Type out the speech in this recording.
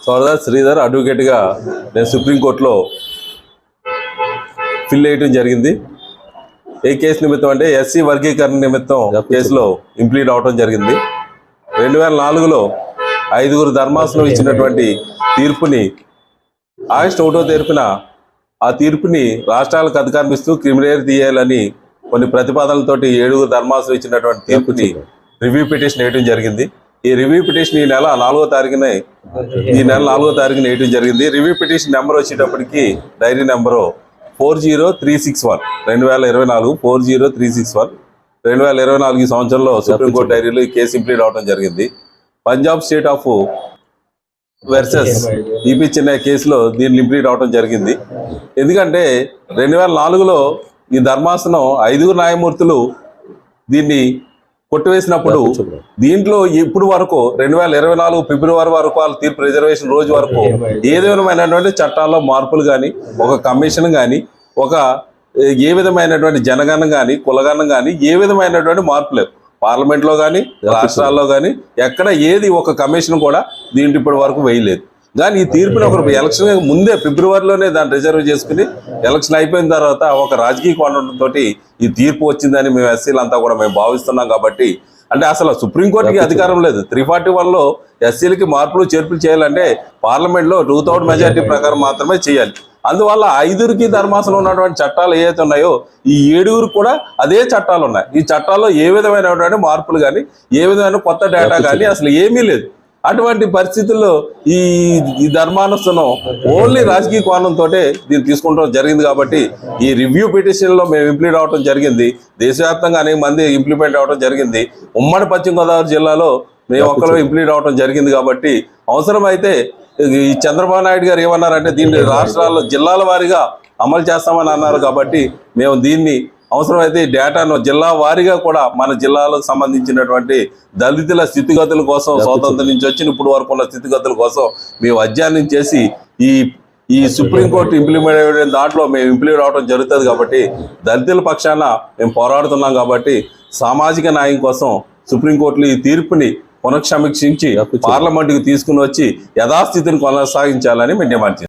సోదర్ శ్రీధర్ అడ్వకేట్గా నేను సుప్రీంకోర్టులో ఫిల్ వేయడం జరిగింది. ఏ కేసు నిమిత్తం అంటే ఎస్సీ వర్గీకరణ నిమిత్తం కేసులో ఇంప్లీడ్ అవడం జరిగింది. 2004లో 5గురు ధర్మాసనం ఇచ్చినటువంటి తీర్పుని ఆగస్టు 1వ తేదీన ఆ తీర్పుని రాష్ట్రాలకు అధికారం ఇస్తూ క్రిమినల్ తీయాలని కొన్ని ప్రతిపాదనలతోటి 7గురు ధర్మాసనం ఇచ్చినటువంటి తీర్పుని రివ్యూ పిటిషన్ వేయడం జరిగింది. ఈ రివ్యూ పిటిషన్ ఈ నెల 4వ తారీఖున వేయడం జరిగింది. రివ్యూ పిటిషన్ నెంబర్ వచ్చేటప్పటికి డైరీ నెంబరు 40361 2024 40361 2024 సంవత్సరంలో సుప్రీంకోర్టు డైరీలో ఈ కేసు ఇంప్లీడ్ అవడం జరిగింది. Punjab state of versus EP Chennai కేసులో దీన్ని ఇంప్లీడ్ అవడం జరిగింది. ఎందుకంటే 2004లో ఈ ధర్మాసనం 5గురు న్యాయమూర్తులు దీన్ని కొట్టివేసినప్పుడు దీంట్లో ఇప్పుడు వరకు 2024 ఫిబ్రవరి వరకు వాళ్ళ తీర్పు రిజర్వేషన్ రోజు వరకు ఏ విధమైనటువంటి చట్టాల్లో మార్పులు కానీ, ఒక కమిషన్ కానీ, ఒక ఏ విధమైనటువంటి జనగణన కానీ, కులగణన కానీ ఏ విధమైనటువంటి మార్పు లేవు. పార్లమెంట్లో కానీ, రాష్ట్రాల్లో కానీ ఎక్కడ ఏది ఒక కమిషన్ కూడా దీంట్లో ఇప్పటి వరకు వేయలేదు. కానీ ఈ తీర్పుని ఒక ఎలక్షన్ ముందే ఫిబ్రవరిలోనే దాన్ని రిజర్వ్ చేసుకుని ఎలక్షన్ అయిపోయిన తర్వాత ఒక రాజకీయ కోణంతో ఈ తీర్పు వచ్చిందని మేము ఎస్సీలంతా కూడా మేము భావిస్తున్నాం. కాబట్టి అంటే అసలు సుప్రీంకోర్టుకి అధికారం లేదు. 341లో ఎస్సీలకి మార్పులు చేర్పులు చేయాలంటే పార్లమెంట్లో 2/3 మెజార్టీ ప్రకారం మాత్రమే చేయాలి. అందువల్ల 5గురికి ధర్మాసనం ఉన్నటువంటి చట్టాలు ఏవైతే ఉన్నాయో ఈ 7గురు కూడా అదే చట్టాలు ఉన్నాయి. ఈ చట్టాల్లో ఏ విధమైనటువంటి మార్పులు కానీ, ఏ విధమైన కొత్త డేటా కానీ అసలు ఏమీ లేదు. అటువంటి పరిస్థితుల్లో ఈ ధర్మాసనం ఓన్లీ రాజకీయ కోణంతో దీన్ని తీసుకోవడం జరిగింది. కాబట్టి ఈ రివ్యూ పిటిషన్లో మేము ఇంప్లీడ్ అవడం జరిగింది. దేశవ్యాప్తంగా అనేక మంది ఇంప్లిమెంట్ అవడం జరిగింది. ఉమ్మడి పశ్చిమ గోదావరి జిల్లాలో మేము ఒక్కరు ఇంప్లీడ్ అవడం జరిగింది. కాబట్టి అవసరమైతే ఈ చంద్రబాబు నాయుడు గారు ఏమన్నారంటే దీన్ని రాష్ట్రాల్లో జిల్లాల వారీగా అమలు చేస్తామని అన్నారు. కాబట్టి మేము దీన్ని అవసరమైతే డేటాను జిల్లా వారీగా కూడా మన జిల్లాలకు సంబంధించినటువంటి దళితుల స్థితిగతుల కోసం స్వాతంత్రం నుంచి వచ్చిన ఇప్పుడు వరకు ఉన్న స్థితిగతుల కోసం మేము అధ్యయనం చేసి ఈ సుప్రీంకోర్టు ఇంప్లిమెంట్ అయ్యే దాంట్లో మేము ఇంప్లిమెంట్ అవడం జరుగుతుంది. కాబట్టి దళితుల పక్షాన మేము పోరాడుతున్నాం. కాబట్టి సామాజిక న్యాయం కోసం సుప్రీంకోర్టులో ఈ తీర్పుని పునఃసమీక్షించి పార్లమెంటుకు తీసుకుని వచ్చి యథాస్థితిని కొనసాగించాలని మేము డిమాండ్ చేస్తాం.